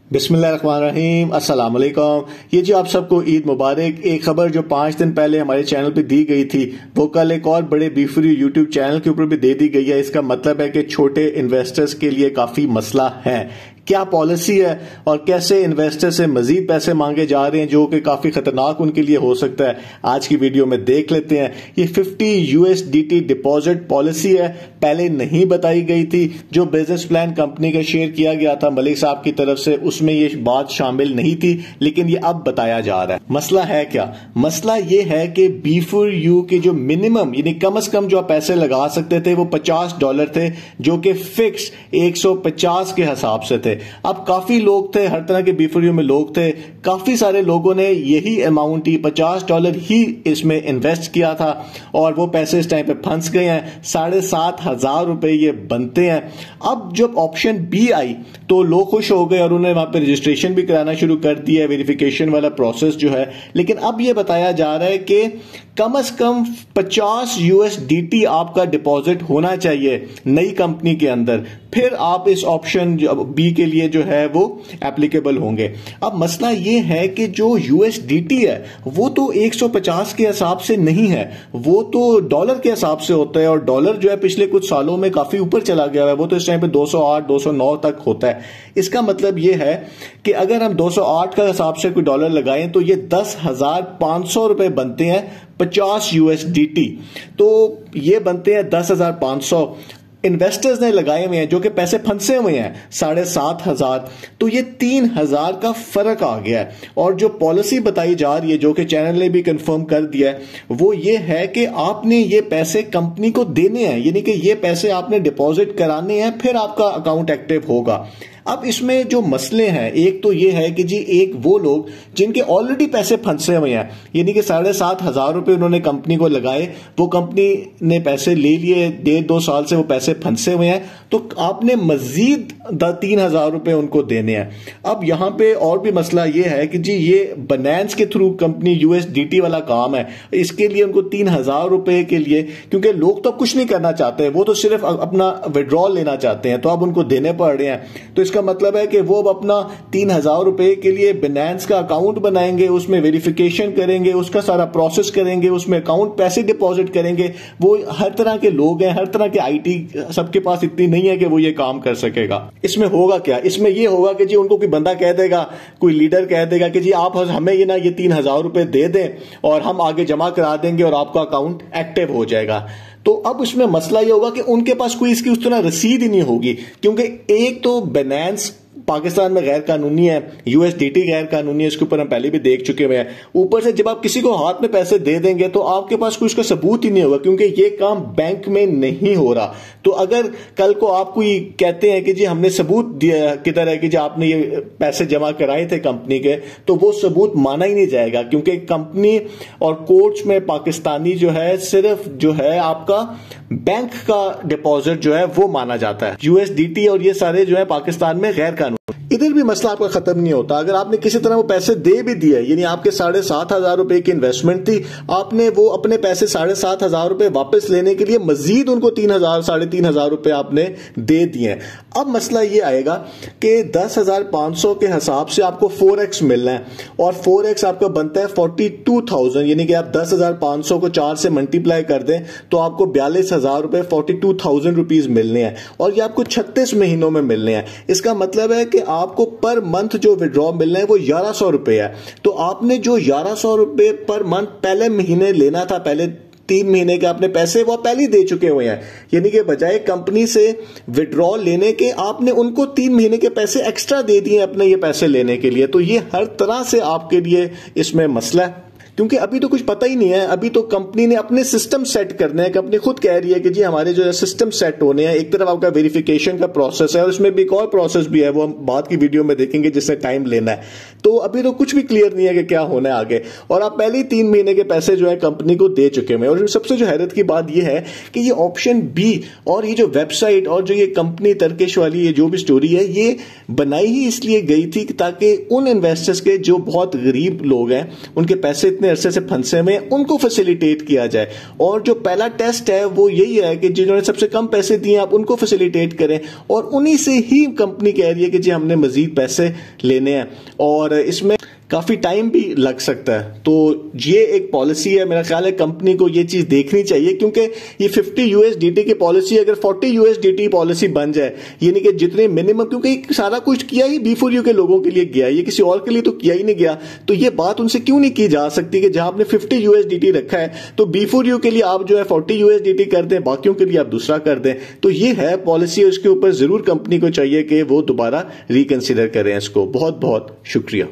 बिस्मिल्लाहिर्रहमानिर्रहीम, अस्सलाम वालेकुम। ये जी आप सबको ईद मुबारक। एक खबर जो 5 दिन पहले हमारे चैनल पे दी गई थी वो कल एक और बड़े बी फ्री यूट्यूब चैनल के ऊपर भी दे दी गई है। इसका मतलब है कि छोटे इन्वेस्टर्स के लिए काफी मसला है। क्या पॉलिसी है और कैसे इन्वेस्टर से मजीद पैसे मांगे जा रहे हैं जो कि काफी खतरनाक उनके लिए हो सकता है, आज की वीडियो में देख लेते हैं। ये 50 USDT डिपॉजिट पॉलिसी है, पहले नहीं बताई गई थी। जो बिजनेस प्लान कंपनी का शेयर किया गया था मलिक साहब की तरफ से, उसमें ये बात शामिल नहीं थी, लेकिन ये अब बताया जा रहा है। मसला है क्या? मसला ये है कि B4U के जो मिनिमम यानी कम से कम जो आप पैसे लगा सकते थे वो $50 थे, जो कि फिक्स 150 के हिसाब से थे। अब काफी लोग थे, हर तरह के B4U में लोग थे, काफी सारे लोगों ने यही अमाउंट ही $50 ही इसमें इन्वेस्ट किया था और वो पैसे इस टाइम पे फंस गए हैं। 7,500 रुपए ये बनते हैं। अब जब ऑप्शन बी आई तो लोग खुश हो गए और उन्होंने वहां पे रजिस्ट्रेशन भी कराना शुरू कर दिया, वेरिफिकेशन वाला प्रोसेस जो है। लेकिन अब ये बताया जा रहा है कि कम से कम 50 USDT आपका डिपॉजिट होना चाहिए नई कंपनी के अंदर, फिर आप इस ऑप्शन बी के लिए जो है वो एप्लीकेबल होंगे। अब मसला ये है कि जो USDT है वो तो 150 के हिसाब से नहीं है, वो तो डॉलर के हिसाब से होता है और डॉलर जो है पिछले कुछ सालों में काफी ऊपर चला गया है। वो तो इस टाइम पे 208 209 तक होता है। इसका मतलब ये है कि अगर हम 208 का हिसाब से कोई डॉलर लगाएं तो ये 10,500 रुपए बनते हैं 50 USDT, तो ये बनते हैं 10,500 इन्वेस्टर्स ने लगाए हुए हैं, जो कि पैसे फंसे हुए हैं 7,500, तो ये 3,000 का फर्क आ गया है। और जो पॉलिसी बताई जा रही है, जो कि चैनल ने भी कंफर्म कर दिया है, वो ये है कि आपने ये पैसे कंपनी को देने हैं, यानी कि ये पैसे आपने डिपॉजिट कराने हैं, फिर आपका अकाउंट एक्टिव होगा। अब इसमें जो मसले हैं, एक तो ये है कि जी एक वो लोग जिनके ऑलरेडी पैसे फंसे हुए हैं, यानी कि 7,500 रुपए उन्होंने कंपनी को लगाए, वो कंपनी ने पैसे ले लिए, 1.5-2 साल से वो पैसे फंसे हुए हैं, तो आपने मजीद 3,000 रुपए उनको देने हैं। अब यहां पे और भी मसला ये है कि जी ये बाइनेंस के थ्रू कंपनी USDT वाला काम है, इसके लिए उनको 3,000 रुपए के लिए, क्योंकि लोग तो कुछ नहीं करना चाहते, वो तो सिर्फ अपना विड्रॉल लेना चाहते हैं, तो अब उनको देने पड़ रहे हैं। तो इसका मतलब है कि वो अपना 3,000 रुपए के लिए बाइनेंस का अकाउंट बनाएंगे, उसमें वेरिफिकेशन करेंगे, उसका सारा प्रोसेस करेंगे, उसमें अकाउंट पैसे डिपॉजिट करेंगे। वो हर तरह के लोग हैं, हर तरह के IT सबके पास इतनी नहीं है कि वो ये काम कर सकेगा। इसमें होगा क्या? इसमें ये होगा कि जी उनको कोई बंदा कह देगा, कोई लीडर कह देगा कि जी आप हमें ये 3,000 रुपए दे दें और हम आगे जमा करा देंगे और आपका अकाउंट एक्टिव हो जाएगा। तो अब इसमें मसला ये होगा कि उनके पास कोई इसकी उस तरह रसीद ही नहीं होगी, क्योंकि एक तो बाइनेंस पाकिस्तान में गैर कानूनी है, USDT गैर कानूनी है, इसके ऊपर हम पहले भी देख चुके हुए हैं। ऊपर से जब आप किसी को हाथ में पैसे दे देंगे तो आपके पास कोई उसका सबूत ही नहीं होगा, क्योंकि ये काम बैंक में नहीं हो रहा। तो अगर कल को आप कोई कहते हैं कि जी हमने सबूत दिया किधर है कि जी आपने ये पैसे जमा कराए थे कंपनी के, तो वो सबूत माना ही नहीं जाएगा, क्योंकि कंपनी और कोर्ट्स में पाकिस्तानी जो है सिर्फ जो है आपका बैंक का डिपॉजिट जो है वो माना जाता है। USDT और ये सारे जो है पाकिस्तान में गैर कानूनी। इधर भी मसला आपका खत्म नहीं होता। अगर आपने किसी तरह वो पैसे दे भी दिए, यानी आपके 7,500 रुपए की इन्वेस्टमेंट थी, आपने वो अपने पैसे 7,500 रुपए वापस लेने के लिए मजीद उनको 3,000 3,500 रुपए आपने दे दिए। अब मसला ये आएगा कि 10,500 के हिसाब से आपको 4x मिलना है और 4x आपका बनता है 42,000, यानी कि आप 10,500 को 4 से मल्टीप्लाई कर दें तो आपको 42,000 रुपए 42,000 रुपीज मिलने हैं और ये आपको 36 महीनों में मिलने हैं। इसका मतलब है कि आपको पर मंथ जो विड्रॉ मिलना है वो 1,100 रुपए है। तो आपने जो 1,100 रुपए पर मंथ पहले महीने लेना था, पहले 3 महीने के आपने पैसे वो पहले ही दे चुके हुए हैं, यानी कि बजाय कंपनी से विड्रॉ लेने के आपने उनको 3 महीने के पैसे एक्स्ट्रा दे दिए अपने ये पैसे लेने के लिए। तो ये हर तरह से आपके लिए इसमें मसला है, क्योंकि अभी तो कुछ पता ही नहीं है। अभी तो कंपनी ने अपने सिस्टम सेट करने हैं। कंपनी खुद कह रही है कि जी हमारे जो है सिस्टम सेट होने हैं। एक तरफ आपका वेरिफिकेशन का प्रोसेस है और इसमें भी एक और प्रोसेस भी है, वो हम बाद की वीडियो में देखेंगे, जिससे टाइम लेना है। तो अभी तो कुछ भी क्लियर नहीं है कि क्या होना है आगे, और आप पहले ही 3 महीने के पैसे जो है कंपनी को दे चुके हैं। और सबसे जो हैरत की बात यह है कि ये ऑप्शन बी और ये जो वेबसाइट और जो ये कंपनी तरकिश वाली ये जो भी स्टोरी है, ये बनाई ही इसलिए गई थी ताकि उन इन्वेस्टर्स के जो बहुत गरीब लोग हैं, उनके पैसे इतने इतने अरसे से फंसे हुए हैं उनको फैसिलिटेट किया जाए। और जो पहला टेस्ट है वो यही है कि जिन्होंने सबसे कम पैसे दिए आप उनको फैसिलिटेट करें, और उन्हीं से ही कंपनी कह रही है कि जी हमने मजीद पैसे लेने हैं, और इसमें काफी टाइम भी लग सकता है। तो ये एक पॉलिसी है, मेरा ख्याल है कंपनी को ये चीज देखनी चाहिए, क्योंकि ये 50 USDT की पॉलिसी अगर 40 USDT पॉलिसी बन जाए, यानी कि जितने मिनिमम, क्योंकि सारा कुछ किया ही B4U के लोगों के लिए गया, ये किसी और के लिए तो किया ही नहीं गया, तो ये बात उनसे क्यों नहीं की जा सकती कि जहां आपने 50 USDT रखा है तो B4U के लिए आप जो है 40 USDT कर दें, बाकियों के लिए आप दूसरा कर दें। तो ये है पॉलिसी, उसके ऊपर जरूर कंपनी को चाहिए कि वो दोबारा रिकंसिडर करें इसको। बहुत बहुत शुक्रिया।